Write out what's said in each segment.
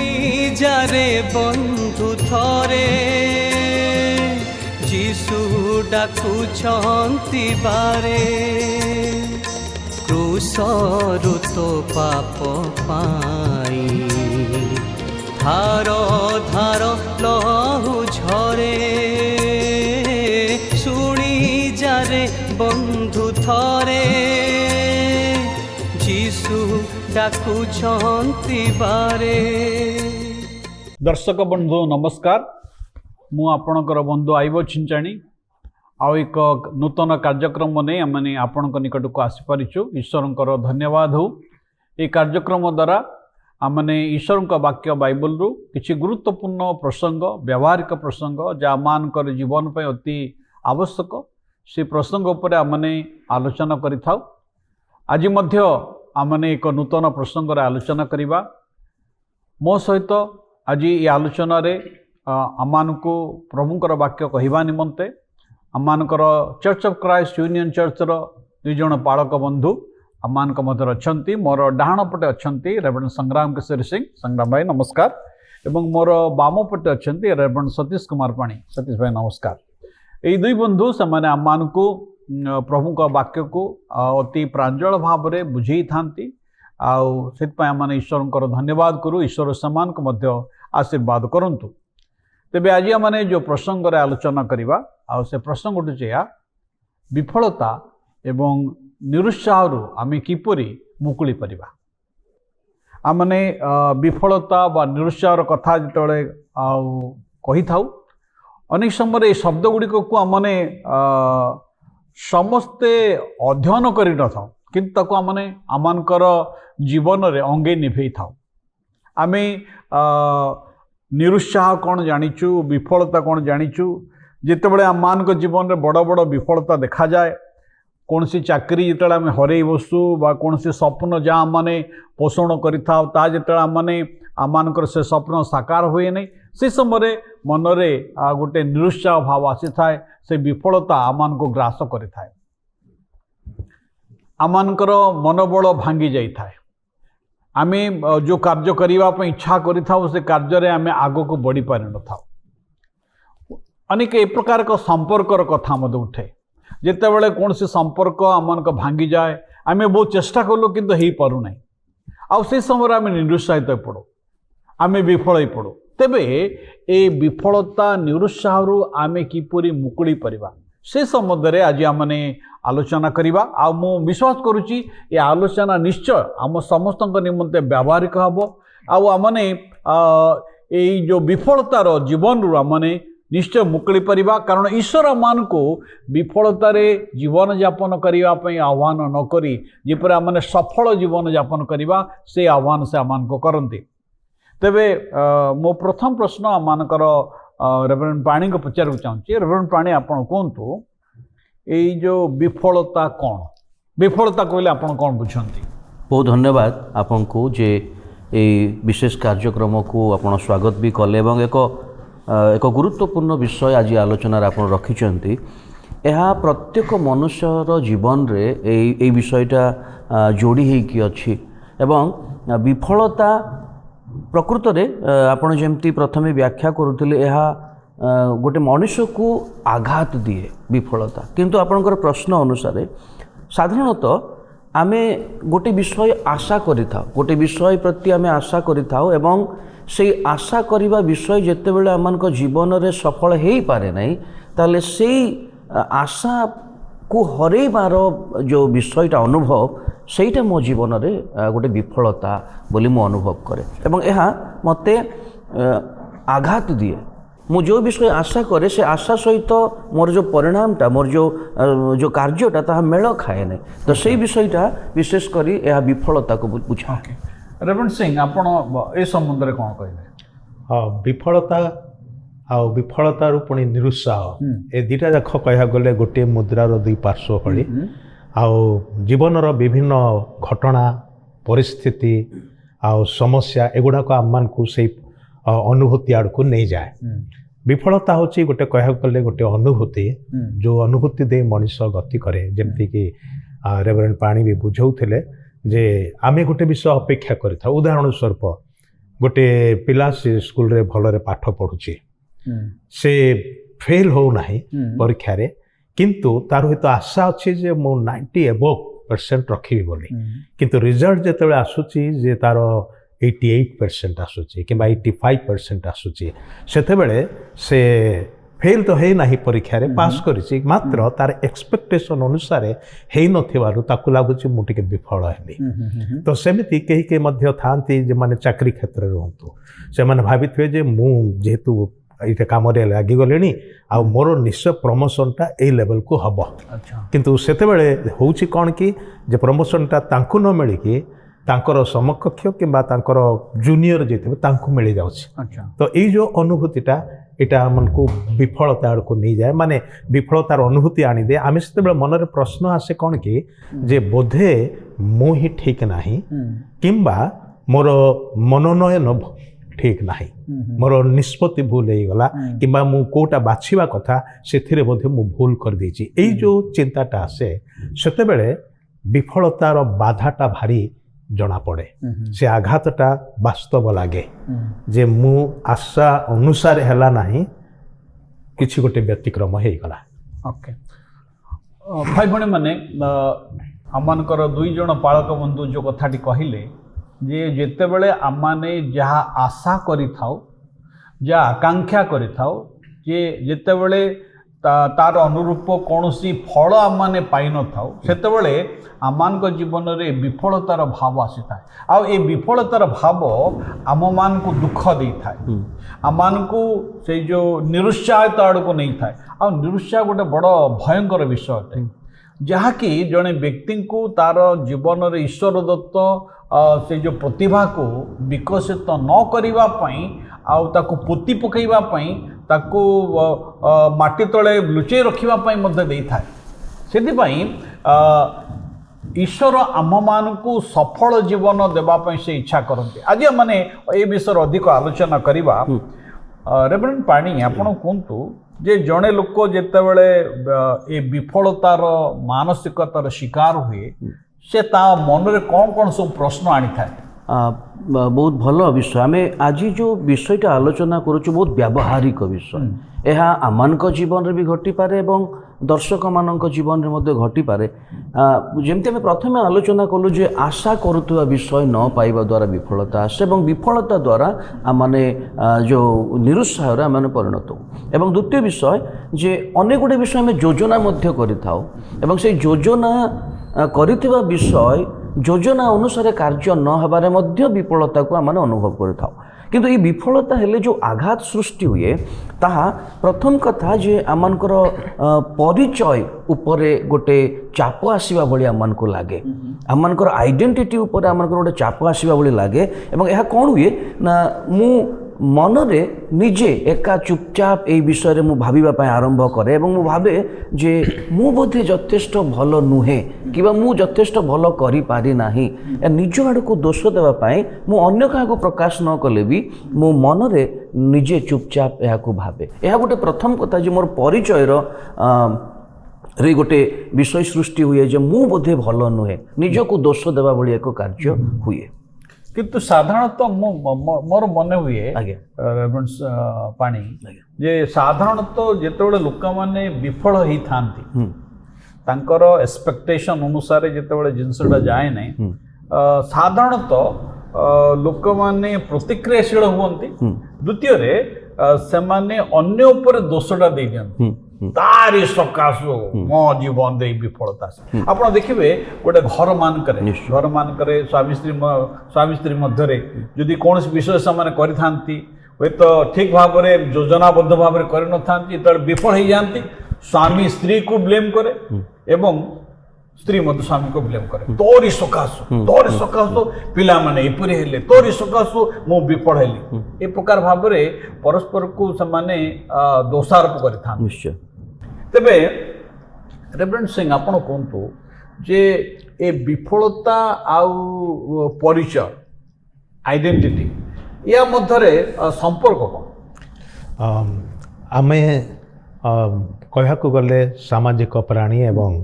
शुणी जारे बंधु थरे जीशु डाकुछंती बारे क्रूसरु तो पाप पाई धार धार लहु झरे शुणी जारे बंधु थरे जीशु डाकुछंती बारे। दर्शक बंधु नमस्कार, मु आपणकर बंधु आइब छिंचाणी आउ एक नूतन कार्यक्रम नहीं आम आपण निकट को आसीपारिचु। ईश्वर धन्यवाद हो। ये कार्यक्रम द्वारा आमने ईश्वर वाक्य बाइबल रु किसी गुरुत्वपूर्ण प्रसंग व्यावहारिक प्रसंग जहाँ मानकर जीवन पर अति आवश्यक से प्रसंग उपर आमने आलोचना करिथाउ। आज मध्य आमने एक नूतन प्रसंग आलोचना करिबा। मो सहित आज ये आलोचना रे आमानकु प्रभुंकर वाक्य कहवा निमंते आमानकर church of Christ union church रो दुई जण पालक बंधु आमानक मध्य अछंती। मोर डाहाण पटे अछंती रेवरेंड संग्राम केसरी सिंह, संग्राम भाई नमस्कार। एवं मोर बाम पटे अछंती रेवरेंड सतीश कुमार पाणी, सतीश भाई नमस्कार। यही दुई बंधु से माने आमानकु प्रभु का वाक्य को अति प्रांजल भाव में बुझे थांती आने ईश्वर धन्यवाद करूँ। ईश्वर सम्मान को मध्य आशीर्वाद करंतु। तेबे आज आम जो प्रसंग रे आलोचना करवा से प्रसंग उठुचे विफलता एवं निरुत्साह आम किपरि मुकुली परिबा। आमने विफलता बा निरुत्साह कथा जिते कही थाउ अनेक समय शब्द गुड़िक को आमने समस्ते अध्ययन कर न किंतु आमने आमानकर जीवन रे अंगे निभे था। आम निरुत्साह कौन जानिचु, विफलता कौन जानिचु। जितेबाला आम जीवन में बड़ बड़ विफलता देखा जाए, कौन सी चाकरी जिते आम हर बसु बा कौन सी स्वप्न जहाँ मैंने पोषण करा जिते आमर से स्वप्न साकार हुए नहीं से समय मनरे गोटे निरुत्साह भाव आसी थाए। से विफलता आमान को ग्रास करि थाए, आमानकर मनोबल भांगी जाई थाए। आमे जो कार्य करने इच्छा करिथाउ से कार्य रे आमे आगो को बढ़ी पारि न थाउ। अनेक ए प्रकार का संपर्कर कथा मत उठे जितेबाला कौन सी संपर्क आमान भांगी जाए आमे बहुत चेष्टा कलु किंतु हो पारु नहीं आउ से समय आमे निरुत्साहित पड़ो, आमे विफल पड़ो। तेबे ए विफलता निरुत्साह आमे किपरि मुकुली परिबा से संबंध आज आमने आलोचना करिबा। आ मु विश्वास करुच्ची ये आलोचना निश्चय आम समस्त निमंते व्यावहारिक हम। आमने ये जो विफलतार जीवन रू आमने निश्चय मुकुली परिबा, कारण ईश्वर मान को विफलतार जीवन यापन करने आह्वान न करी जेपर आमने सफल जीवन यापन करवा से आह्वान से आमान को करती। तेबे मो प्रथम प्रश्न आमानकर रेवरेंड पाणी को पचार चाहिए। रेवरेंड पाणी आपण कहतु ये जो विफलता कौन, विफलता कहले आपण कौन बुझंती? बहुत धन्यवाद आपन को जे ए विशेष कार्यक्रम को आपण स्वागत भी कले एवं एक गुरुत्वपूर्ण विषय आज आलोचना आपण रखिचंती। यह प्रत्येक मनुष्यर जीवन रे ए विषयटा जोड़ी हेकी अछि एवं विफलता प्रकृत में आपड़ जमती प्रथमे व्याख्या करुले यह गोटे मनुष्य को आघात दिए विफलता, किंतु आपणकर प्रश्न अनुसार साधारणतः आमे गोटे विषय आशा करिथाउ, गोटे विषय प्रति आमे आशा करिथाउ एवं से आशा करिबा विषय जेतेबेले आमानक जीवन रे सफल हेई पारे नहीं ताले से आशा को हरेबार जो विषयटा अनुभव सेटा मो जीवन रे गोटे विफलता बोली मो अनुभव करे एवं यह मते आघात दिए। मु जो विषय आशा करे से आशा सहित मोर जो परिणामटा मोर जो कार्यटा ता मेल खाए नहीं, तो से विषयटा विशेष करी यह विफलता को बुझा। रेवरेंड सिंह आपण ए संबंध रे कोन कहले? हाँ, विफलता आ विफलतार पुणी निरुत्साह ए दुटा जाक कह गले गोटे मुद्रार दुई पार्श्व भली। जीवनर विभिन्न घटना परिस्थिति आ समस्या एगुड़ाक आम को से अनुभूति आड़ को नहीं जाए। विफलता हूँ गोटे कह गले गोटे अनुभूति जो अनुभूति दे मनीष गति करे, जमती कि रेवरेंड पाणी भी बुझाऊले जे आमे गोटे विषय अपेक्षा करें। उदाहरण स्वरूप गोटे पिला से स्कूल रे भलरे पाठ पढ़ुची से फेल हो नाही परीक्षा रे किंतु तार हित आशा अच्छी जे मु 90 एबव% रखी बोली किंतु रिजल्ट जेतेबेले आसुची जे तार 88% आसुची कि 85% आसुची सेतेबेले से फेल तो है नहीं परीक्षा रे पास करिछि मात्र तार एक्सपेक्टेशन अनुसार है नथिबारु ताकु लागुछि मु टिके विफल हेली तो सेमिति केही के मध्य थांती जे माने चाकरी क्षेत्र रे रहंतु से माने भाबिथवे जे मु जेहेतु एटा काम रे लागि गलेनी आ मोर निश्चय प्रमोशन टा ए लेवल को हबो किंतु सेतेबेले होउछि कोन कि जे प्रमोशन टा तांकु न मिली कि तांकर समकक्ष किंबा तांकर जूनियर जेते तांकु मिली जाउछि तो ए जो अनुभूतिटा एटा हमको विफलता आड़ को नहीं जाए माने विफलतार अनुभूति आनी दे आमे सेते बेले मनरे प्रश्न आसे कोन कि जे बोधे मु ही ठीक नाही किंबा मोर मनोनयन ठीक नाही मोर निष्पत्ति भूल हो गला किंबा मु कोटा बाछिबा कथा सेथिरे बोधे मु भूल कर देछि एई जो चिंताटा आसे सेते बेले विफलतार बाधाटा भारी जना पड़े से आघातटा वास्तव लगे जे मु आशा अनुसार हैला नाही किछि गोटे व्यतिक्रम हे गला ओके भाई भणी माने आमानकर दुई जण पालक बंधु जो कथाटी कहिले जे जेते बेले आमाने जहा आशा करि थाउ जा आकांक्षा करि थाउ जे जेते बेले तार अनुरूप कौनसी फल आम पाई न था से आमान जीवन में विफलतार भाव आसी था आ विफलतार भाव आम मान को दुख दे था आमान को से जो निरुत्साहित आड़ को नहीं था आ निरुत्साह गोटे बड़ भयंकर विषय अटे जहाँकि जड़े व्यक्ति को तार जीवन में ईश्वर दत्त से जो प्रतिभा को विकसित न करने आउ पोती पकईवाई ताकू माटी तले लुचई रखापी दे था से ईश्वर आम मान को सफल जीवन देवाई से इच्छा करते आज मैंने ये विषय अधिक आलोचना करवा रेवरेंड पाणी आपण कहतु जे जड़े लोक जितेबले ये विफलतार मानसिकतार शिकार हुए से ता मन में कौन कौन सब प्रश्न आनी था बहुत भल विषय आम आज जो विषयटा आलोचना करुचु बहुत व्यावहारिक विषय यह आमान जीवन में भी घटी पारे एवं दर्शक मान जीवन में घटी पारे जमती आम प्रथम आलोचना कलु जे आशा करुवा विषय न पाइबा द्वारा विफलता आसे और विफलता द्वारा आमने जो निरुत्साह आम परिणत हो एवं द्वितीय विषय जे अनेक गुड़े विषय आम योजना एवं से योजना करिथिबा विषय योजना अनुसार कार्य न होबारे मध्य विफलता को आम अनुभव करिथाउ किंतु ये विफलता हेले जो आघात सृष्टि हुए ताहा प्रथम कथा जे आमानकर परिचय उपरे गोटे चाप आसीबा भली आमानको लागे आमानकर आइडेंटिटी उपरे आमानकर गोटे चाप आसीबा भली लागे एवं यह कौन हुए ना मु मनरे निजे एका चुपचाप ए विषय मु भाबिबा आरंभ करे एवं मु भाबे जे मु बोधे यथेष्ट भल नुहे किबा मु यथेष्ट भल करि पारि नाही निज आड़ को दोष देवाई मु अन्य क्या प्रकाश न कले भी मो मनरे निजे चुपचाप यह भाबे यह गोटे प्रथम कथा जे मोर परिचयर रे गोटे विषय सृष्टि हुए जे मु बोधे भल नुहे निज को दोष देवा भली एक कार्य हुए किंतु साधारणतः मोर मन हुए पानी जे साधारणतः जितेबाला लोक मैंने विफल होई थांती तांकर एक्सपेक्टेशन अनुसार जितेबाला जिनसटा जाए ना साधारणतः लोक मैंने प्रतिक्रियाशील हुंती द्वितीय रे से माने अन्य उपर दोषटा दे दियंती तारी सकाशु मो जीवन दे विफलता आप देखिए गोटे घर मानक स्वामी स्त्री मध्य जदि कौन विषय से करी हे तो ठीक भाव में योजनाबद्ध भाव में कर न विफल हो जाती स्वामी स्त्री को ब्लेम करे एवं स्त्री मध्य स्वामी को ब्लेम करे तोरी सकाशु पिला माने एपरी हेले तोरी सकाशु मु विफल हेली ए प्रकार भाव में परस्पर को समाने दोषारोप करिथा निश्चय तेबे रेवरेंड सिंह आपण कहतु जे ए विफलता आउ परिचय आइडेंटिटी या मध्यरे संपर्क कौन आमे कहया को गले सामाजिक प्राणी एवं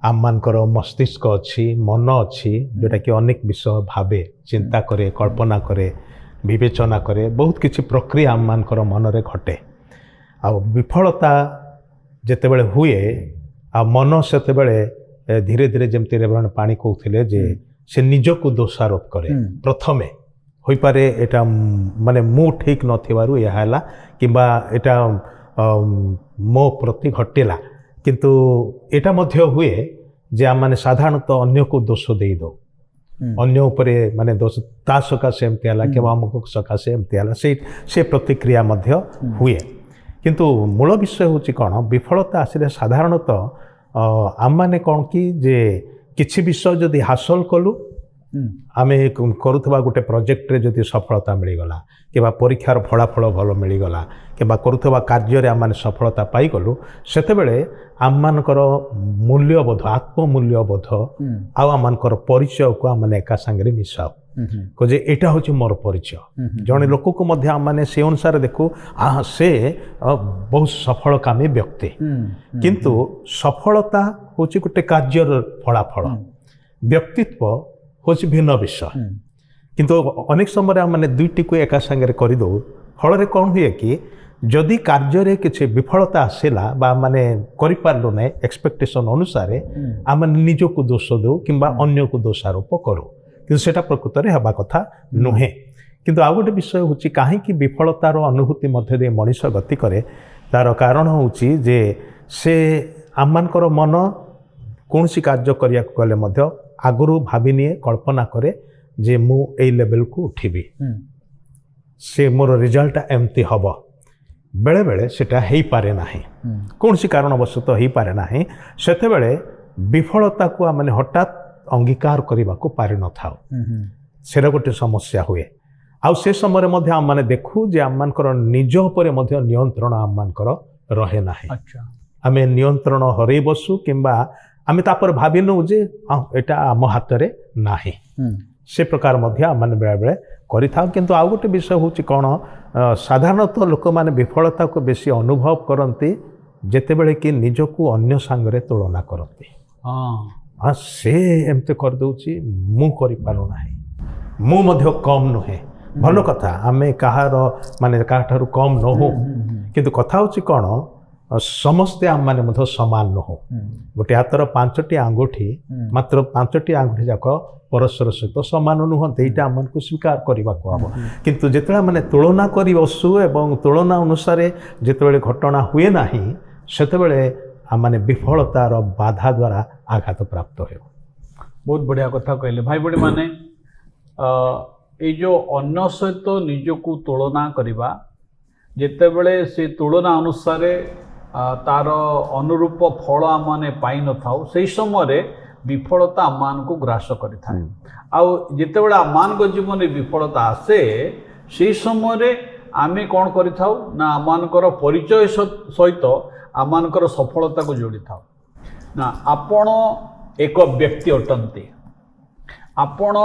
आममानकर मस्तिष्क अच्छी मन अच्छी जोटा कि अनेक विषय भावे चिंता करे कल्पना करे ବିବେଚନା କରେ, ବହୁତ କିଛି ପ୍ରକ୍ରିୟା ଆମମାନଙ୍କର ମନରେ ଘଟେ। ଆଉ ବିଫଳତା ଯେତେବେଳେ ହୁଏ ଆଉ ମନ ସେତେବେଳେ ଧୀରେ ଧୀରେ ଯେମିତି ରେଭରେଣ୍ଡ ପାଣି କହୁଥିଲେ ଯେ ସେ ନିଜକୁ ଦୋଷାରୋପ କରେ। ପ୍ରଥମେ ହୋଇପାରେ ଏଇଟା ମାନେ ମୁଁ ଠିକ୍ ନଥିବାରୁ ଏହା ହେଲା, କିମ୍ବା ଏଇଟା ମୋ ପ୍ରତି ଘଟିଲା। କିନ୍ତୁ ଏଇଟା ମଧ୍ୟ ହୁଏ ଯେ ଆମମାନେ ସାଧାରଣତଃ ଅନ୍ୟକୁ ଦୋଷ ଦେଇଦେଉ, ଅନ୍ୟ ଉପରେ ମାନେ ଦୋଷ, ତା ସକାଶେ ଏମିତି ହେଲା କିମ୍ବା ଅମୁକ ସକାଶେ ଏମିତି ହେଲା, ସେ ପ୍ରତିକ୍ରିୟା ମଧ୍ୟ ହୁଏ। କିନ୍ତୁ ମୂଳ ବିଷୟ ହେଉଛି କ'ଣ, ବିଫଳତା ଆସିଲେ ସାଧାରଣତଃ ଆମମାନେ କ'ଣ କି ଯେ କିଛି ବିଷୟ ଯଦି ହାସଲ କଲୁ, ଆମେ କରୁଥିବା ଗୋଟେ ପ୍ରୋଜେକ୍ଟରେ ଯଦି ସଫଳତା ମିଳିଗଲା କିମ୍ବା ପରୀକ୍ଷାର ଫଳାଫଳ ଭଲ ମିଳିଗଲା କିମ୍ବା କରୁଥିବା କାର୍ଯ୍ୟରେ ଆମମାନେ ସଫଳତା ପାଇଗଲୁ, ସେତେବେଳେ ଆମମାନଙ୍କର ମୂଲ୍ୟବୋଧ, ଆତ୍ମମୂଲ୍ୟବୋଧ ଆଉ ଆମମାନଙ୍କର ପରିଚୟକୁ ଆମମାନେ ଏକା ସାଙ୍ଗରେ ମିଶାଉ ଯେ ଏଇଟା ହେଉଛି ମୋର ପରିଚୟ। ଜଣେ ଲୋକକୁ ମଧ୍ୟ ଆମମାନେ ସେ ଅନୁସାରେ ଦେଖୁ, ସେ ବହୁତ ସଫଳକାମୀ ବ୍ୟକ୍ତି। କିନ୍ତୁ ସଫଳତା ହେଉଛି ଗୋଟେ କାର୍ଯ୍ୟର ଫଳାଫଳ, ବ୍ୟକ୍ତିତ୍ୱ ହେଉଛି ଭିନ୍ନ ବିଷୟ। କିନ୍ତୁ ଅନେକ ସମୟରେ ଆମେ ଦୁଇଟିକୁ ଏକା ସାଙ୍ଗରେ କରିଦେଉ। ଫଳରେ କ'ଣ ହୁଏ କି ଯଦି କାର୍ଯ୍ୟରେ କିଛି ବିଫଳତା ଆସିଲା ବା ମାନେ କରିପାରିଲୁ ନାହିଁ ଏକ୍ସପେକ୍ଟେସନ୍ ଅନୁସାରେ, ଆମେ ନିଜକୁ ଦୋଷ ଦେଉ କିମ୍ବା ଅନ୍ୟକୁ ଦୋଷାରୋପ କରୁ। କିନ୍ତୁ ସେଇଟା ପ୍ରକୃତରେ ହେବା କଥା ନୁହେଁ। କିନ୍ତୁ ଆଉ ଗୋଟେ ବିଷୟ ହେଉଛି କାହିଁକି ବିଫଳତାର ଅନୁଭୂତି ମଧ୍ୟ ଦେଇ ମଣିଷ ଗତି କରେ, ତା'ର କାରଣ ହେଉଛି ଯେ ସେ ଆମମାନଙ୍କର ମନ କୌଣସି କାର୍ଯ୍ୟ କରିବାକୁ ଗଲେ ମଧ୍ୟ ଆଗରୁ ଭାବିନିଏ, କଳ୍ପନା କରେ ଯେ ମୁଁ ଏଇ ଲେଭେଲକୁ ଉଠିବି, ସେ ମୋର ରେଜଲ୍ଟଟା ଏମିତି ହେବ। ବେଳେବେଳେ ସେଟା ହେଇପାରେ ନାହିଁ, କୌଣସି କାରଣବଶତଃ ହେଇପାରେ ନାହିଁ। ସେତେବେଳେ ବିଫଳତାକୁ ଆମେ ହଠାତ୍ ଅଙ୍ଗୀକାର କରିବାକୁ ପାରିନଥାଉ, ସେଇଟା ଗୋଟେ ସମସ୍ୟା ହୁଏ। ଆଉ ସେ ସମୟରେ ମଧ୍ୟ ଆମମାନେ ଦେଖୁ ଯେ ଆମମାନଙ୍କର ନିଜ ଉପରେ ମଧ୍ୟ ନିୟନ୍ତ୍ରଣ ଆମମାନଙ୍କର ରହେ ନାହିଁ। ଆମେ ନିୟନ୍ତ୍ରଣ ହରେଇ ବସୁ କିମ୍ବା ଆମେ ତାପରେ ଭାବି ନେଉ ଯେ ଏଇଟା ଆମ ହାତରେ ନାହିଁ। ସେ ପ୍ରକାର ମଧ୍ୟ ଆମମାନେ ବେଳେବେଳେ କରିଥାଉ। କିନ୍ତୁ ଆଉ ଗୋଟେ ବିଷୟ ହେଉଛି କ'ଣ, ସାଧାରଣତଃ ଲୋକମାନେ ବିଫଳତାକୁ ବେଶୀ ଅନୁଭବ କରନ୍ତି ଯେତେବେଳେ କି ନିଜକୁ ଅନ୍ୟ ସାଙ୍ଗରେ ତୁଳନା କରନ୍ତି। ସେ ଏମିତି କରିଦେଉଛି, ମୁଁ କରିପାରୁନାହିଁ, ମୁଁ ମଧ୍ୟ କମ୍ ନୁହେଁ। ଭଲ କଥା, ଆମେ କାହାର ମାନେ କାହାଠାରୁ କମ୍ ନହଉ। କିନ୍ତୁ କଥା ହେଉଛି କ'ଣ, ସମସ୍ତେ ଆମମାନେ ମଧ୍ୟ ସମାନ ନୁହଁ। ଗୋଟେ ହାତର 5ଟି ଆଙ୍ଗୁଠି, ମାତ୍ର 5ଟି ଆଙ୍ଗୁଠି ଯାକ ପରସ୍ପର ସହିତ ସମାନ ନୁହନ୍ତି। ଏଇଟା ଆମକୁ ସ୍ୱୀକାର କରିବାକୁ ହେବ। କିନ୍ତୁ ଯେତେବେଳେ ଆମେ ତୁଳନା କରି ବସୁ ଏବଂ ତୁଳନା ଅନୁସାରେ ଯେତେବେଳେ ଘଟଣା ହୁଏ ନାହିଁ, ସେତେବେଳେ ଆମମାନେ ବିଫଳତାର ବାଧା ଦ୍ୱାରା ଆଘାତ ପ୍ରାପ୍ତ ହେଉ। ବହୁତ ବଢ଼ିଆ କଥା କହିଲେ ଭାଇ ଭଉଣୀ ମାନେ। ଏଇ ଯେଉଁ ଅନ୍ୟ ସହିତ ନିଜକୁ ତୁଳନା କରିବା, ଯେତେବେଳେ ସେ ତୁଳନା ଅନୁସାରେ ତାର ଅନୁରୂପ ଫଳ ଆମମାନେ ପାଇନଥାଉ, ସେହି ସମୟରେ ବିଫଳତା ଆମମାନଙ୍କୁ ଗ୍ରାସ କରିଥାଏ। ଆଉ ଯେତେବେଳେ ଆମମାନଙ୍କ ଜୀବନରେ ବିଫଳତା ଆସେ, ସେହି ସମୟରେ ଆମେ କ'ଣ କରିଥାଉ ନା ଆମମାନଙ୍କର ପରିଚୟ ସହିତ ଆମମାନଙ୍କର ସଫଳତାକୁ ଯୋଡ଼ିଥାଉ। ନା ଆପଣ ଏକ ବ୍ୟକ୍ତି ଅଟନ୍ତି, ଆପଣ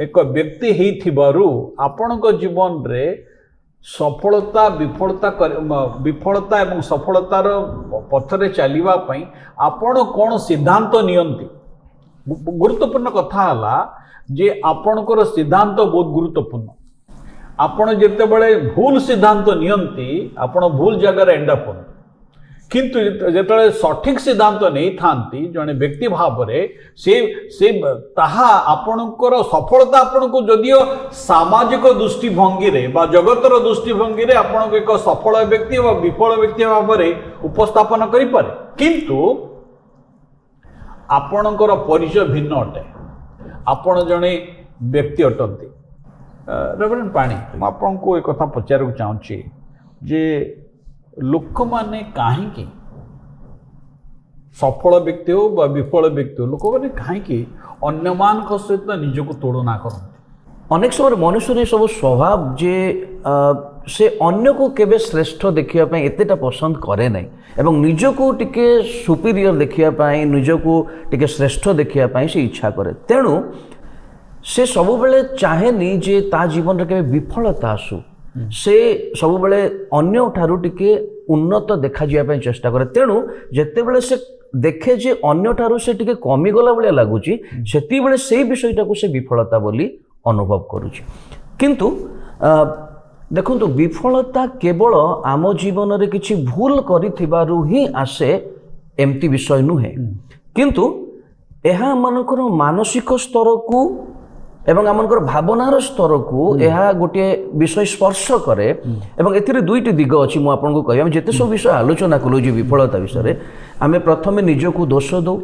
ଏକ ବ୍ୟକ୍ତି ହେଇଥିବାରୁ ଆପଣଙ୍କ ଜୀବନରେ ସଫଳତା ବିଫଳତା ଏବଂ ସଫଳତାର ପଥରେ ଚାଲିବା ପାଇଁ ଆପଣ କ'ଣ ସିଦ୍ଧାନ୍ତ ନିଅନ୍ତି। ଗୁରୁତ୍ୱପୂର୍ଣ୍ଣ କଥା ହେଲା ଯେ ଆପଣଙ୍କର ସିଦ୍ଧାନ୍ତ ବହୁତ ଗୁରୁତ୍ୱପୂର୍ଣ୍ଣ। ଆପଣ ଯେତେବେଳେ ଭୁଲ ସିଦ୍ଧାନ୍ତ ନିଅନ୍ତି, ଆପଣ ଭୁଲ ଜାଗାରେ ଏଣ୍ଡଅପ୍ ହୁଅନ୍ତି। କିନ୍ତୁ ଯେତେବେଳେ ସଠିକ୍ ସିଦ୍ଧାନ୍ତ ନେଇଥାନ୍ତି ଜଣେ ବ୍ୟକ୍ତି ଭାବରେ, ସେ ତାହା ଆପଣଙ୍କର ସଫଳତା ଆପଣଙ୍କୁ ଯଦିଓ ସାମାଜିକ ଦୃଷ୍ଟିଭଙ୍ଗୀରେ ବା ଜଗତର ଦୃଷ୍ଟିଭଙ୍ଗୀରେ ଆପଣଙ୍କୁ ଏକ ସଫଳ ବ୍ୟକ୍ତି ବା ବିଫଳ ବ୍ୟକ୍ତି ଭାବରେ ଉପସ୍ଥାପନ କରିପାରେ, କିନ୍ତୁ ଆପଣଙ୍କର ପରିଚୟ ଭିନ୍ନ ଅଟେ। ଆପଣ ଜଣେ ବ୍ୟକ୍ତି ଅଟନ୍ତି। ରେଭରେଣ୍ଡ ପାଣି, ମୁଁ ଆପଣଙ୍କୁ ଏ କଥା ପଚାରିବାକୁ ଚାହୁଁଛି ଯେ ଲୋକମାନେ କାହିଁକି, ସଫଳ ବ୍ୟକ୍ତି ହେଉ ବା ବିଫଳ ବ୍ୟକ୍ତି ହେଉ, ଲୋକମାନେ କାହିଁକି ଅନ୍ୟମାନଙ୍କ ସହିତ ନିଜକୁ ତୁଳନା କରନ୍ତି? ଅନେକ ସମୟରେ ମନୁଷ୍ୟର ଏସବୁ ସ୍ୱଭାବ ଯେ ସେ ଅନ୍ୟକୁ କେବେ ଶ୍ରେଷ୍ଠ ଦେଖିବା ପାଇଁ ଏତେଟା ପସନ୍ଦ କରେ ନାହିଁ ଏବଂ ନିଜକୁ ଟିକେ ସୁପିରିୟର ଦେଖିବା ପାଇଁ, ନିଜକୁ ଟିକେ ଶ୍ରେଷ୍ଠ ଦେଖିବା ପାଇଁ ସେ ଇଚ୍ଛା କରେ। ତେଣୁ ସେ ସବୁବେଳେ ଚାହେଁନି ଯେ ତା ଜୀବନରେ କେବେ ବିଫଳତା ଆସୁ। ସେ ସବୁବେଳେ ଅନ୍ୟଠାରୁ ଟିକେ ଉନ୍ନତ ଦେଖାଯିବା ପାଇଁ ଚେଷ୍ଟା କରେ। ତେଣୁ ଯେତେବେଳେ ସେ ଦେଖେ ଯେ ଅନ୍ୟଠାରୁ ସେ ଟିକେ କମିଗଲା ଭଳିଆ ଲାଗୁଛି, ସେତିକିବେଳେ ସେଇ ବିଷୟଟାକୁ ସେ ବିଫଳତା ବୋଲି ଅନୁଭବ କରୁଛି। କିନ୍ତୁ ଦେଖନ୍ତୁ ବିଫଳତା କେବଳ ଆମ ଜୀବନରେ କିଛି ଭୁଲ କରିଥିବାରୁ ହିଁ ଆସେ ଏମିତି ବିଷୟ ନୁହେଁ, କିନ୍ତୁ ଏହା ଆମମାନଙ୍କର ମାନସିକ ସ୍ତରକୁ ଏବଂ ଆମମାନଙ୍କର ଭାବନାର ସ୍ତରକୁ ଏହା ଗୋଟିଏ ବିଷୟ ସ୍ପର୍ଶ କରେ। ଏବଂ ଏଥିରେ ଦୁଇଟି ଦିଗ ଅଛି ମୁଁ ଆପଣଙ୍କୁ କହିବି। ଆମେ ଯେତେ ସବୁ ବିଷୟ ଆଲୋଚନା କଲୁ ଯେ ବିଫଳତା ବିଷୟରେ, ଆମେ ପ୍ରଥମେ ନିଜକୁ ଦୋଷ ଦେଉ।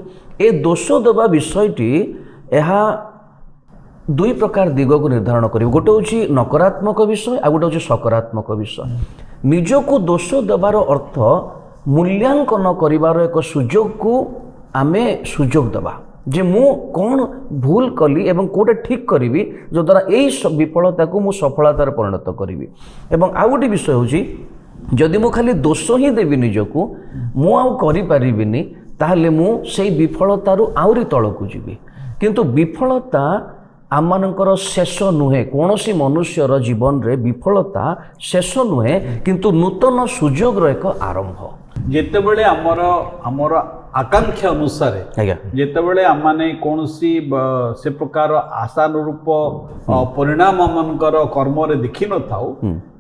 ଏ ଦୋଷ ଦେବା ବିଷୟଟି ଏହା ଦୁଇ ପ୍ରକାର ଦିଗକୁ ନିର୍ଦ୍ଧାରଣ କରିବ। ଗୋଟେ ହେଉଛି ନକାରାତ୍ମକ ବିଷୟ, ଆଉ ଗୋଟେ ହେଉଛି ସକାରାତ୍ମକ ବିଷୟ। ନିଜକୁ ଦୋଷ ଦେବାର ଅର୍ଥ ମୂଲ୍ୟାଙ୍କନ କରିବାର ଏକ ସୁଯୋଗକୁ ଆମେ ସୁଯୋଗ ଦେବା ଯେ ମୁଁ କ'ଣ ଭୁଲ କଲି ଏବଂ କେଉଁଟା ଠିକ୍ କରିବି ଯଦ୍ୱାରା ଏଇ ବିଫଳତାକୁ ମୁଁ ସଫଳତାରେ ପରିଣତ କରିବି। ଏବଂ ଆଉ ଗୋଟେ ବିଷୟ ହେଉଛି ଯଦି ମୁଁ ଖାଲି ଦୋଷ ହିଁ ଦେବି ନିଜକୁ, ମୁଁ ଆଉ କରିପାରିବିନି, ତାହେଲେ ମୁଁ ସେଇ ବିଫଳତାରୁ ଆହୁରି ତଳକୁ ଯିବି। କିନ୍ତୁ ବିଫଳତା ଆମମାନଙ୍କର ଶେଷ ନୁହେଁ। କୌଣସି ମନୁଷ୍ୟର ଜୀବନରେ ବିଫଳତା ଶେଷ ନୁହେଁ, କିନ୍ତୁ ନୂତନ ସୁଯୋଗର ଏକ ଆରମ୍ଭ। ଯେତେବେଳେ ଆମର ଆକାଂକ୍ଷା ଅନୁସାରେ ଯେତେବେଳେ ଆମମାନେ କୌଣସି ସେ ପ୍ରକାର ଆଶାନୁରୂପ ପରିଣାମ ଆମମାନଙ୍କର କର୍ମରେ ଦେଖିନଥାଉ,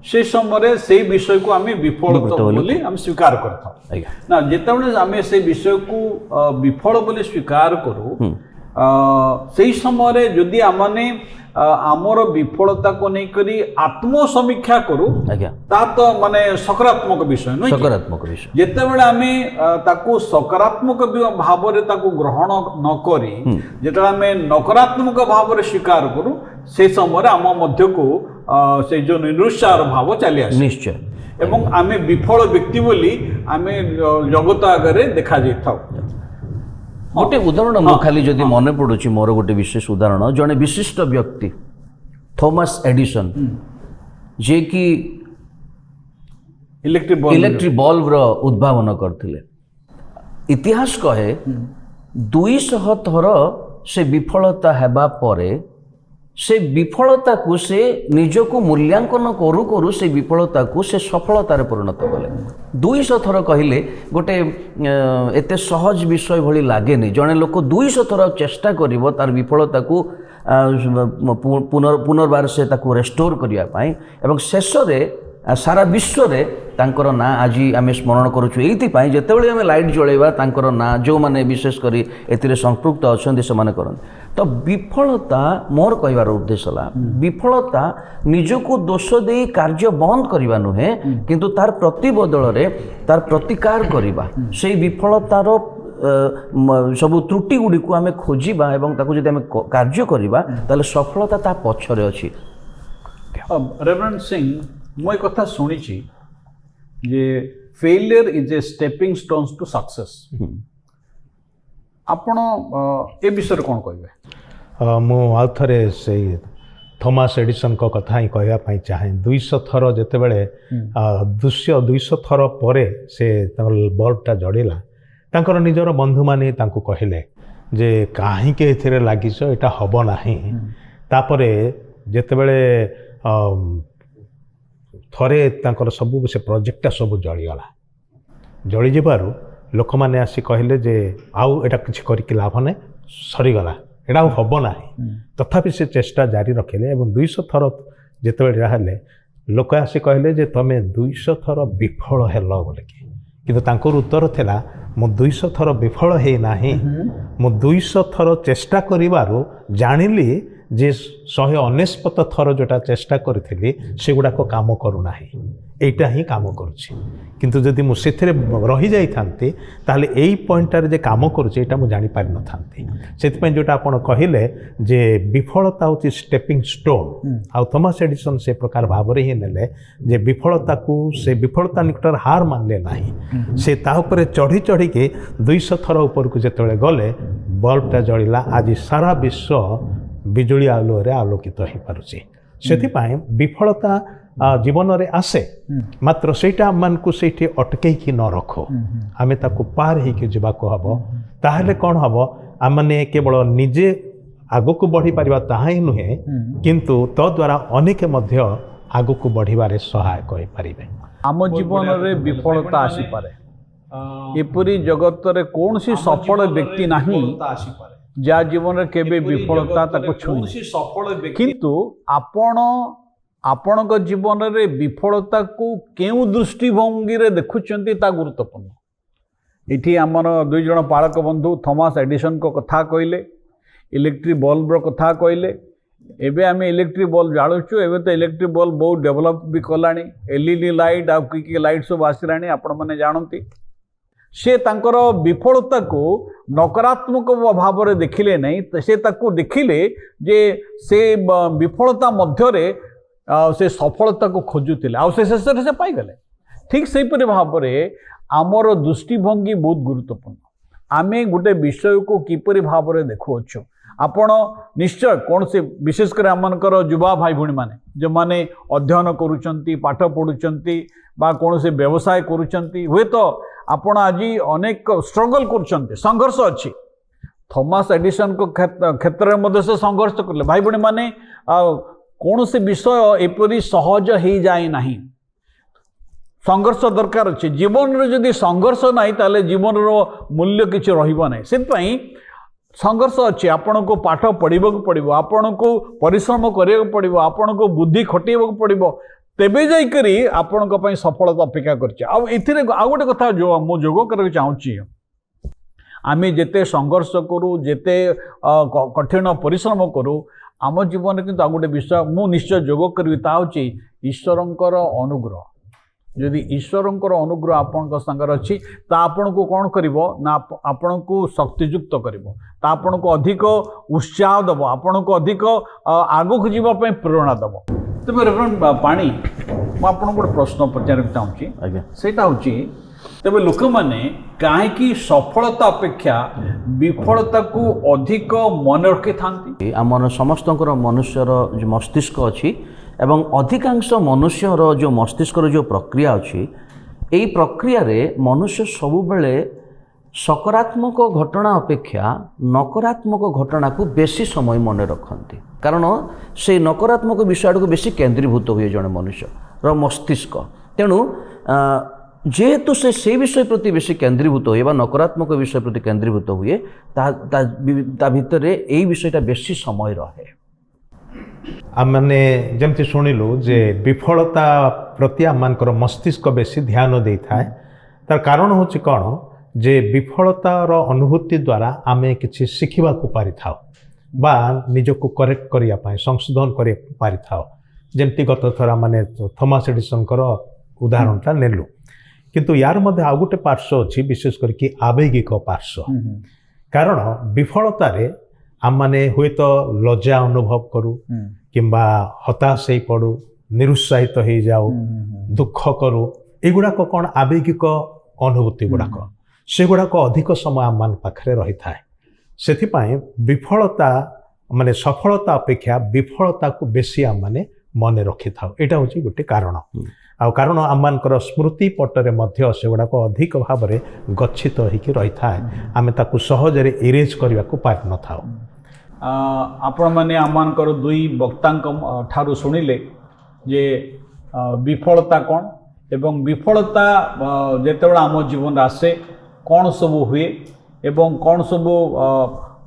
ସେ ସମୟରେ ସେଇ ବିଷୟକୁ ଆମେ ବିଫଳତା ବୋଲି ଆମେ ସ୍ୱୀକାର କରିଥାଉ। ନା, ଯେତେବେଳେ ଆମେ ସେଇ ବିଷୟକୁ ବିଫଳ ବୋଲି ସ୍ୱୀକାର କରୁ, ସେହି ସମୟରେ ଯଦି ଆମମାନେ ଆମର ବିଫଳତାକୁ ନେଇକରି ଆତ୍ମସମୀକ୍ଷା କରୁ, ତାହା ତ ମାନେ ସକାରାତ୍ମକ ବିଷୟ ନୁହେଁ। ସକାରାତ୍ମକ ବିଷୟ ଯେତେବେଳେ ଆମେ ତାକୁ ସକାରାତ୍ମକ ଭାବରେ ତାକୁ ଗ୍ରହଣ ନ କରି ଯେତେବେଳେ ଆମେ ନକାରାତ୍ମକ ଭାବରେ ସ୍ୱୀକାର କରୁ, ସେ ସମୟରେ ଆମ ମଧ୍ୟକୁ ସେ ଯେଉଁ ନିରୁତ୍ସାହର ଭାବ ଚାଲି ଆସେ। ନିଶ୍ଚୟ। ଏବଂ ଆମେ ବିଫଳ ବ୍ୟକ୍ତି ବୋଲି ଆମେ ଜଗତ ଆଗରେ ଦେଖାଯାଇଥାଉ। ଗୋଟେ ଉଦାହରଣ ମୁଁ ଖାଲି ଯଦି ମନେ ପଡୁଛି, ମୋର ଗୋଟେ ବିଶେଷ ଉଦାହରଣ, ଜଣେ ବିଶିଷ୍ଟ ବ୍ୟକ୍ତି ଥୋମାସ ଏଡିସନ, ଯିଏକି ଇଲେକ୍ଟ୍ରିକ ବଲ୍ବର ଉଦ୍ଭାବନ କରିଥିଲେ। ଇତିହାସ କହେ 200 ଥର ସେ ବିଫଳତା ହେବା ପରେ ସେ ବିଫଳତାକୁ ସେ ନିଜକୁ ମୂଲ୍ୟାଙ୍କନ କରୁ କରୁ ସେ ବିଫଳତାକୁ ସେ ସଫଳତାରେ ପରିଣତ କଲେ। 200 ଥର କହିଲେ ଗୋଟେ ଏତେ ସହଜ ବିଷୟ ଭଳି ଲାଗେନି। ଜଣେ ଲୋକ 200 ଥର ଚେଷ୍ଟା କରିବ ତାର ବିଫଳତାକୁ ପୁନର୍ବାର ସେ ତାକୁ ରେଷ୍ଟୋର କରିବା ପାଇଁ, ଏବଂ ଶେଷରେ ସାରା ବିଶ୍ୱରେ ତାଙ୍କର ନାଁ ଆଜି ଆମେ ସ୍ମରଣ କରୁଛୁ ଏଇଥିପାଇଁ ଯେତେବେଳେ ଆମେ ଲାଇଟ୍ ଜଳେଇବା ତାଙ୍କର ନାଁ ଯେଉଁମାନେ ବିଶେଷ କରି ଏଥିରେ ସମ୍ପୃକ୍ତ ଅଛନ୍ତି ସେମାନେ କରନ୍ତି। ତ ବିଫଳତା, ମୋର କହିବାର ଉଦ୍ଦେଶ୍ୟ ହେଲା ବିଫଳତା ନିଜକୁ ଦୋଷ ଦେଇ କାର୍ଯ୍ୟ ବନ୍ଦ କରିବା ନୁହେଁ, କିନ୍ତୁ ତାର ପ୍ରତିବଦଳରେ ତାର ପ୍ରତିକାର କରିବା। ସେଇ ବିଫଳତାର ସବୁ ତ୍ରୁଟି ଗୁଡ଼ିକୁ ଆମେ ଖୋଜିବା ଏବଂ ତାକୁ ଯଦି ଆମେ କାର୍ଯ୍ୟ କରିବା ତାହେଲେ ସଫଳତା ତା ପଛରେ ଅଛି। ରେଭରେଣ୍ଡ ସିଂ, ମୁଁ ଏ କଥା ଶୁଣିଛି ଯେ failure is a stepping stones to success. ଆପଣ ଏ ବିଷୟରେ କ'ଣ କହିବେ? ମୁଁ ଆଉ ଥରେ ସେଇ ଥୋମାସ ଏଡିସନଙ୍କ କଥା ହିଁ କହିବା ପାଇଁ ଚାହେଁ। 200 ଥର ଯେତେବେଳେ 200 ଥର ପରେ ସେ ତାଙ୍କର ବଲ୍ବଟା ଜଳିଲା, ତାଙ୍କର ନିଜର ବନ୍ଧୁମାନେ ତାଙ୍କୁ କହିଲେ ଯେ କାହିଁକି ଏଥିରେ ଲାଗିଛ, ଏଇଟା ହେବ ନାହିଁ। ତାପରେ ଯେତେବେଳେ ଥରେ ତାଙ୍କର ସବୁ ସେ ପ୍ରୋଜେକ୍ଟଟା ସବୁ ଜଳିଗଲା, ଜଳିଯିବାରୁ ଲୋକମାନେ ଆସି କହିଲେ ଯେ ଆଉ ଏଇଟା କିଛି କରିକି ଲାଭ ନାହିଁ, ସରିଗଲା, ଏଇଟା ଆଉ ହେବ ନାହିଁ। ତଥାପି ସେ ଚେଷ୍ଟା ଜାରି ରଖିଲେ ଏବଂ 200 ଥର ଯେତେବେଳେ ହେଲେ ଲୋକ ଆସି କହିଲେ ଯେ ତମେ 200 ଥର ବିଫଳ ହେଲ ବୋଲିକି। କିନ୍ତୁ ତାଙ୍କର ଉତ୍ତର ଥିଲା, ମୁଁ 200 ଥର ବିଫଳ ହେଇନାହିଁ, ମୁଁ 200 ଥର ଚେଷ୍ଟା କରିବାରୁ ଜାଣିଲି ଯେ 199 ଥର ଯେଉଁଟା ଚେଷ୍ଟା କରିଥିଲି ସେଗୁଡ଼ାକ କାମ କରୁନାହିଁ, এইটা ହିଁ କାମ କରୁଛି। କିନ୍ତୁ ଯଦି ମୁଁ ସେଥିରେ ରହିଯାଇଥାନ୍ତି ତାହେଲେ ଏଇ ପଏଣ୍ଟଟାରେ ଯେ କାମ କରୁଛି ଏଇଟା ମୁଁ ଜାଣିପାରିନଥାନ୍ତି। ସେଥିପାଇଁ ଯେଉଁଟା ଆପଣ କହିଲେ ଯେ ବିଫଳତା ହେଉଛି ଷ୍ଟେପିଂ ଷ୍ଟୋନ୍, ଆଉ ଥୋମାସ ଏଡିସନ୍ ସେ ପ୍ରକାର ଭାବରେ ହିଁ ନେଲେ ଯେ ବିଫଳତାକୁ, ସେ ବିଫଳତା ନିକଟରେ ହାର ମାନିଲେ ନାହିଁ, ସେ ତା ଉପରେ ଚଢ଼ି ଚଢ଼ିକି 200 ଥର ଉପରକୁ ଯେତେବେଳେ ଗଲେ ବଲ୍ବଟା ଜଳିଲା। ଆଜି ସାରା ବିଶ୍ୱ ବିଜୁଳି ଆଲୁଅରେ ଆଲୋକିତ ହୋଇପାରୁଛି। ସେଥିପାଇଁ ବିଫଳତା ଜୀବନରେ ଆସେ, ମାତ୍ର ସେଇଟା ଆମମାନଙ୍କୁ ସେଇଠି ଅଟକେଇକି ନ ରଖୁ, ଆମେ ତାକୁ ପାର ହେଇକି ଯିବାକୁ ହେବ। ତାହେଲେ କ'ଣ ହେବ, ଆମମାନେ କେବଳ ନିଜେ ଆଗକୁ ବଢ଼ିପାରିବା ତାହା ହିଁ ନୁହେଁ, କିନ୍ତୁ ତଦ୍ୱାରା ଅନେକ ମଧ୍ୟ ଆଗକୁ ବଢ଼ିବାରେ ସହାୟକ ହୋଇପାରିବେ। ଆମ ଜୀବନରେ ବିଫଳତା ଆସିପାରେ, ଏପରି ଜଗତରେ କୌଣସି ସଫଳ ବ୍ୟକ୍ତି ନାହିଁ ଯାହା ଜୀବନରେ କେବେ ବିଫଳତା ତାକୁ ଛୁଇଁ। କିନ୍ତୁ ଆପଣ ଆପଣଙ୍କ ଜୀବନରେ ବିଫଳତାକୁ କେଉଁ ଦୃଷ୍ଟିଭଙ୍ଗୀରେ ଦେଖୁଛନ୍ତି ତା ଗୁରୁତ୍ୱପୂର୍ଣ୍ଣ। ଏଠି ଆମର 2 ଜଣ ପାଳକ ବନ୍ଧୁ ଥମାସ ଏଡିସନଙ୍କ କଥା କହିଲେ, ଇଲେକ୍ଟ୍ରିକ୍ ବଲ୍ବର କଥା କହିଲେ। ଏବେ ଆମେ ଇଲେକ୍ଟ୍ରିକ୍ ବଲ୍ବ ଜାଳୁଛୁ, ଏବେ ତ ଇଲେକ୍ଟ୍ରିକ୍ ବଲ୍ବ ବହୁତ ଡେଭଲପ୍ ବି କଲାଣି, LED ଲାଇଟ୍ ଆଉ କି ଲାଇଟ୍ ସବୁ ଆସିଲାଣି ଆପଣମାନେ ଜାଣନ୍ତି। ସେ ତାଙ୍କର ବିଫଳତାକୁ ନକାରାତ୍ମକ ଭାବରେ ଦେଖିଲେ ନାହିଁ, ସେ ତାକୁ ଦେଖିଲେ ଯେ ସେ ବିଫଳତା ମଧ୍ୟରେ ସେ ସଫଳତାକୁ ଖୋଜୁଥିଲେ ଆଉ ସେ ଶେଷରେ ସେ ପାଇଗଲେ। ଠିକ୍ ସେହିପରି ଭାବରେ ଆମର ଦୃଷ୍ଟିଭଙ୍ଗୀ ବହୁତ ଗୁରୁତ୍ୱପୂର୍ଣ୍ଣ। ଆମେ ଗୋଟେ ବିଷୟକୁ କିପରି ଭାବରେ ଦେଖୁଅଛୁ। ଆପଣ ନିଶ୍ଚୟ କୌଣସି ବିଶେଷ କରି ଆମମାନଙ୍କର ଯୁବା ଭାଇ ଭଉଣୀମାନେ ଯେଉଁମାନେ ଅଧ୍ୟୟନ କରୁଛନ୍ତି, ପାଠ ପଢ଼ୁଛନ୍ତି ବା କୌଣସି ବ୍ୟବସାୟ କରୁଛନ୍ତି, ହୁଏତ ଆପଣ ଆଜି ଅନେକ ଷ୍ଟ୍ରଗଲ୍ କରୁଛନ୍ତି, ସଂଘର୍ଷ ଅଛି। ଥମାସ ଏଡିସନଙ୍କ କ୍ଷେତ୍ରରେ ମଧ୍ୟ ସେ ସଂଘର୍ଷ କଲେ। ଭାଇ ଭଉଣୀମାନେ, କୌଣସି ବିଷୟ ଏପରି ସହଜ ହେଇଯାଏ ନାହିଁ, ସଂଘର୍ଷ ଦରକାର ଅଛି। ଜୀବନରେ ଯଦି ସଂଘର୍ଷ ନାହିଁ ତାହେଲେ ଜୀବନର ମୂଲ୍ୟ କିଛି ରହିବ ନାହିଁ। ସେଥିପାଇଁ ସଂଘର୍ଷ ଅଛି। ଆପଣଙ୍କୁ ପାଠ ପଢ଼ିବାକୁ ପଡ଼ିବ, ଆପଣଙ୍କୁ ପରିଶ୍ରମ କରିବାକୁ ପଡ଼ିବ, ଆପଣଙ୍କୁ ବୁଦ୍ଧି ଖଟେଇବାକୁ ପଡ଼ିବ, ତେବେ ଯାଇକରି ଆପଣଙ୍କ ପାଇଁ ସଫଳତା ଅପେକ୍ଷା କରିଛି। ଆଉ ଏଥିରେ ଆଉ ଗୋଟେ କଥା ମୁଁ ଯୋଗ କରିବାକୁ ଚାହୁଁଛି, ଆମେ ଯେତେ ସଂଘର୍ଷ କରୁ, ଯେତେ କଠିନ ପରିଶ୍ରମ କରୁ, ଆମ ଜୀବନରେ କିନ୍ତୁ ଆଉ ଗୋଟେ ବିଷୟ ମୁଁ ନିଶ୍ଚୟ ଯୋଗ କରିବି, ତାହା ହେଉଛି ଈଶ୍ୱରଙ୍କର ଅନୁଗ୍ରହ। ଯଦି ଈଶ୍ୱରଙ୍କର ଅନୁଗ୍ରହ ଆପଣଙ୍କ ସାଙ୍ଗରେ ଅଛି, ତା ଆପଣଙ୍କୁ କ'ଣ କରିବ ନା ଆପଣଙ୍କୁ ଶକ୍ତିଯୁକ୍ତ କରିବ, ତା ଆପଣଙ୍କୁ ଅଧିକ ଉତ୍ସାହ ଦେବ, ଆପଣଙ୍କୁ ଅଧିକ ଆଗକୁ ଯିବା ପାଇଁ ପ୍ରେରଣା ଦେବ। ତେବେ ରେଭରେଣ୍ଡ ପାଣି, ମୁଁ ଆପଣଙ୍କୁ ଗୋଟେ ପ୍ରଶ୍ନ ପଚାରିବାକୁ ଚାହୁଁଛି। ଆଜ୍ଞା, ସେଇଟା ହେଉଛି, ତେବେ ଲୋକମାନେ କାହିଁକି ସଫଳତା ଅପେକ୍ଷା ବିଫଳତାକୁ ଅଧିକ ମନେ ରଖିଥାନ୍ତି? ଆମର ସମସ୍ତଙ୍କର ମନୁଷ୍ୟର ଯେଉଁ ମସ୍ତିଷ୍କ ଅଛି ଏବଂ ଅଧିକାଂଶ ମନୁଷ୍ୟର ଯେଉଁ ମସ୍ତିଷ୍କର ଯେଉଁ ପ୍ରକ୍ରିୟା ଅଛି, ଏହି ପ୍ରକ୍ରିୟାରେ ମନୁଷ୍ୟ ସବୁବେଳେ ସକାରାତ୍ମକ ଘଟଣା ଅପେକ୍ଷା ନକାରାତ୍ମକ ଘଟଣାକୁ ବେଶୀ ସମୟ ମନେ ରଖନ୍ତି। କାରଣ ସେଇ ନକାରାତ୍ମକ ବିଷୟ ଆଡ଼କୁ ବେଶୀ କେନ୍ଦ୍ରୀଭୂତ ହୁଏ ଜଣେ ମନୁଷ୍ୟର ମସ୍ତିଷ୍କ। ତେଣୁ ଯେହେତୁ ସେ ସେଇ ବିଷୟ ପ୍ରତି ବେଶୀ କେନ୍ଦ୍ରୀଭୂତ ହୁଏ ବା ନକାରାତ୍ମକ ବିଷୟ ପ୍ରତି କେନ୍ଦ୍ରୀଭୂତ ହୁଏ, ତା ଭିତରେ ଏଇ ବିଷୟଟା ବେଶୀ ସମୟ ରହେ। ଆମେ ଯେମିତି ଶୁଣିଲୁ ଯେ ବିଫଳତା ପ୍ରତି ଆମମାନଙ୍କର ମସ୍ତିଷ୍କ ବେଶୀ ଧ୍ୟାନ ଦେଇଥାଏ। ତାର କାରଣ ହେଉଛି କ'ଣ, ଯେ ବିଫଳତାର ଅନୁଭୂତି ଦ୍ୱାରା ଆମେ କିଛି ଶିଖିବାକୁ ପାରିଥାଉ ବା ନିଜକୁ କରେକ୍ଟ କରିବା ପାଇଁ ସଂଶୋଧନ କରି ପାରିଥାଉ। ଯେମିତି ଗତ ଥର ମାନେ ଥମାସ ଏଡିସନଙ୍କର ଉଦାହରଣଟା ନେଲୁ। କିନ୍ତୁ ୟାର ମଧ୍ୟ ଆଉ ଗୋଟେ ପାର୍ଶ୍ୱ ଅଛି, ବିଶେଷ କରିକି ଆବେଗିକ ପାର୍ଶ୍ୱ। କାରଣ ବିଫଳତାରେ ଆମମାନେ ହୁଏତ ଲଜ୍ଜା ଅନୁଭବ କରୁ କିମ୍ବା ହତାଶ ହେଇ ପଡ଼ୁ, ନିରୁତ୍ସାହିତ ହେଇଯାଉ, ଦୁଃଖ କରୁ। ଏଗୁଡ଼ାକ କ'ଣ ଆବେଗିକ ଅନୁଭୂତି ଗୁଡ଼ାକ, ସେଗୁଡ଼ାକ ଅଧିକ ସମୟ ଆମମାନଙ୍କ ପାଖରେ ରହିଥାଏ। ସେଥିପାଇଁ ବିଫଳତା ମାନେ ସଫଳତା ଅପେକ୍ଷା ବିଫଳତାକୁ ବେଶୀ ଆମମାନେ ମନେ ରଖିଥାଉ। ଏଇଟା ହେଉଛି ଗୋଟେ କାରଣ। ଆଉ କାରଣ ଆମମାନଙ୍କର ସ୍ମୃତି ପଟରେ ମଧ୍ୟ ସେଗୁଡ଼ାକ ଅଧିକ ଭାବରେ ଗଚ୍ଛିତ ହୋଇକି ରହିଥାଏ, ଆମେ ତାକୁ ସହଜରେ ଇରେଜ୍ କରିବାକୁ ପାରିନଥାଉ। ଆପଣମାନେ ଆମମାନଙ୍କର 2 ବକ୍ତାଙ୍କ ଠାରୁ ଶୁଣିଲେ ଯେ ବିଫଳତା କ'ଣ ଏବଂ ବିଫଳତା ଯେତେବେଳେ ଆମ ଜୀବନରେ ଆସେ କ'ଣ ସବୁ ହୁଏ ଏବଂ କ'ଣ ସବୁ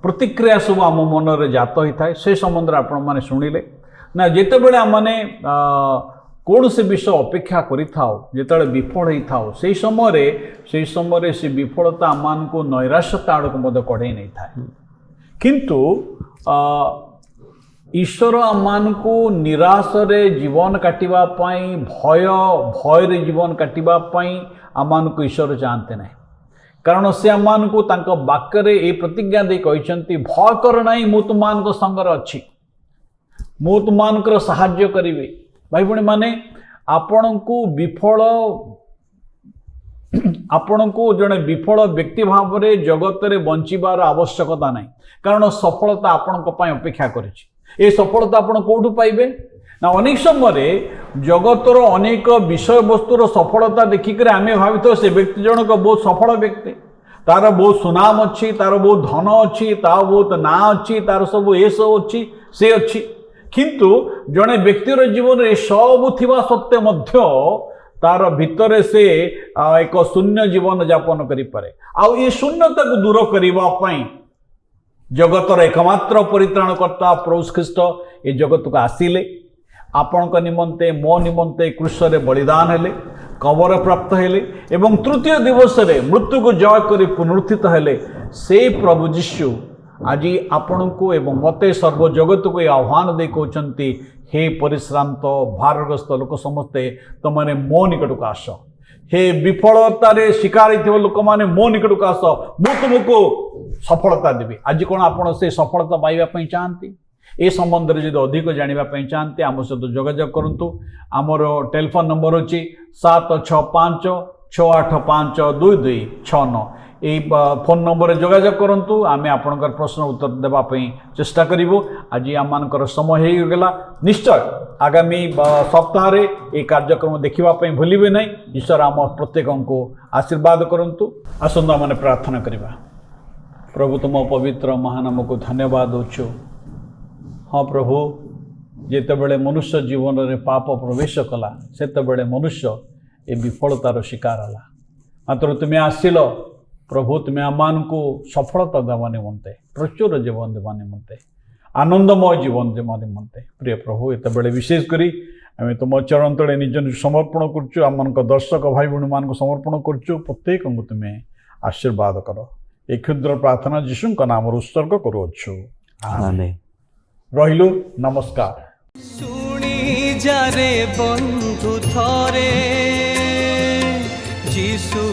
ପ୍ରତିକ୍ରିୟା ସବୁ ଆମ ମନରେ ଜାତ ହୋଇଥାଏ, ସେ ସମ୍ବନ୍ଧରେ ଆପଣମାନେ ଶୁଣିଲେ। ନା ଯେତେବେଳେ ଆମମାନେ କୌଣସି ବିଷୟ ଅପେକ୍ଷା କରିଥାଉ, ଯେତେବେଳେ ବିଫଳ ହେଇଥାଉ, ସେହି ସମୟରେ ସେ ବିଫଳତା ଆମମାନଙ୍କୁ ନୈରାଶ୍ୟତା ଆଡ଼କୁ ମଧ୍ୟ କଢ଼େଇ ନେଇଥାଏ। କିନ୍ତୁ ଈଶ୍ୱର ଆମମାନଙ୍କୁ ନିରାଶରେ ଜୀବନ କାଟିବା ପାଇଁ, ଭୟରେ ଜୀବନ କାଟିବା ପାଇଁ ଆମମାନଙ୍କୁ ଈଶ୍ୱର ଚାହାନ୍ତି ନାହିଁ। କାରଣ ସେ ଆମମାନଙ୍କୁ ତାଙ୍କ ବାକ୍ୟରେ ଏହି ପ୍ରତିଜ୍ଞା ଦେଇ କହିଛନ୍ତି, ଭୟ କର ନାହିଁ, ମୁଁ ତୁମମାନଙ୍କ ସଙ୍ଗରେ ଅଛି, ମୁଁ ତୁମମାନଙ୍କର ସାହାଯ୍ୟ କରିବି। ଭାଇ ଭଉଣୀମାନେ, ଆପଣଙ୍କୁ ଜଣେ ବିଫଳ ବ୍ୟକ୍ତି ଭାବରେ ଜଗତରେ ବଞ୍ଚିବାର ଆବଶ୍ୟକତା ନାହିଁ। କାରଣ ସଫଳତା ଆପଣଙ୍କ ପାଇଁ ଅପେକ୍ଷା କରିଛି। ଏ ସଫଳତା ଆପଣ କେଉଁଠୁ ପାଇବେ ନା ଅନେକ ସମୟରେ ଜଗତର ଅନେକ ବିଷୟବସ୍ତୁର ସଫଳତା ଦେଖିକରି ଆମେ ଭାବିଥାଉ ସେ ବ୍ୟକ୍ତି ଜଣକ ବହୁତ ସଫଳ ବ୍ୟକ୍ତି, ତାର ବହୁତ ସୁନାମ ଅଛି, ତାର ବହୁତ ଧନ ଅଛି, ତାର ବହୁତ ନାଁ ଅଛି, ତାର ସବୁ ଏସବୁ ଅଛି, ସେ ଅଛି। କିନ୍ତୁ ଜଣେ ବ୍ୟକ୍ତିର ଜୀବନରେ ସବୁ ଥିବା ସତ୍ତ୍ୱେ ମଧ୍ୟ ତାର ଭିତରେ ସେ ଏକ ଶୂନ୍ୟ ଜୀବନ ଯାପନ କରିପାରେ। ଆଉ ଏ ଶୂନ୍ୟତାକୁ ଦୂର କରିବା ପାଇଁ ଜଗତର ଏକମାତ୍ର ପରିତ୍ରାଣକର୍ତ୍ତା ପ୍ରଭୁ ଖ୍ରୀଷ୍ଟ ଏ ଜଗତକୁ ଆସିଲେ। ଆପଣଙ୍କ ନିମନ୍ତେ ମୋ ନିମନ୍ତେ କ୍ରୁଶରେ ବଳିଦାନ ହେଲେ, କବର ପ୍ରାପ୍ତ ହେଲେ ଏବଂ ତୃତୀୟ ଦିବସରେ ମୃତ୍ୟୁକୁ ଜୟ କରି ପୁନରୁତ୍ଥିତ ହେଲେ। ସେଇ ପ୍ରଭୁ ଯୀଶୁ ଆଜି ଆପଣଙ୍କୁ ଏବଂ ମୋତେ ସର୍ବଜଗତକୁ ଏ ଆହ୍ୱାନ ଦେଇ କହୁଛନ୍ତି, ହେ ପରିଶ୍ରାନ୍ତ ଭାରଗ୍ରସ୍ତ ଲୋକ ସମସ୍ତେ, ତୁମମାନେ ମୋ ନିକଟକୁ ଆସ। ହେ ବିଫଳତାରେ ଶିକାର ହେଇଥିବା ଲୋକମାନେ ମୋ ନିକଟକୁ ଆସ, ମୁଁ ତୁମକୁ ସଫଳତା ଦେବି। ଆଜି କ'ଣ ଆପଣ ସେ ସଫଳତା ପାଇବା ପାଇଁ ଚାହାନ୍ତି? ଏ ସମ୍ବନ୍ଧରେ ଯଦି ଅଧିକ ଜାଣିବା ପାଇଁ ଚାହାନ୍ତି ଆମ ସହିତ ଯୋଗାଯୋଗ କରନ୍ତୁ। ଆମର ଟେଲିଫୋନ୍ ନମ୍ବର ହେଉଛି 7656852269। এই ফোন নম্বরে যোগাযোগ করন্তু, আমি আপনার প্রশ্ন উত্তর দেওয়া চেষ্টা করবু। আজ আমার সময় হয়ে গেল। নিশ্চয় আগামী সপ্তাহে এই কার্যক্রম দেখা ভুলবে না। ঈশ্বর আম প্রত্যেক আশীর্বাদ করন্তু। আসন্তু আমি প্রার্থনা করা। প্রভু তুম পবিত্র মহানামক ধন্যবাদ দেছু। हाँ प्रभु, जितेबले मनुष्य जीवन में पाप प्रवेश कला सेतबले मनुष्य ए विफलतार शिकार है। मात्र तुम्हें आसिल प्रभु, तुम्हें आम को सफलता देवा निमंते, प्रचुर जीवन देवा निमंते, आनंदमय जीवन देवा निमंते। प्रिय प्रभु, एतबले विशेषकर आम तुम चरण तले निज निज समर्पण करचु। आम दर्शक भाई भूणी मान समर्पण करचु। प्रत्येक तुम्हें आशीर्वाद कर। ए क्षुद्र प्रार्थना जीशु नाम उत्सर्ग करुछु। आमेन। रहिलु, नमस्कार। शुणी जारे बंधु थरे जीशु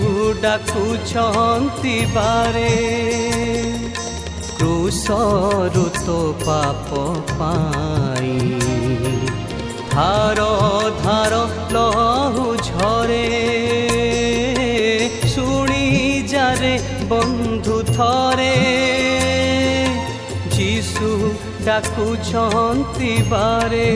डाकुछंती बारे, क्रूसरु तो पाप पाई धार धार लहु झरे। शुणी जारे बंधु थरे जीशु डाकुछंती बारे।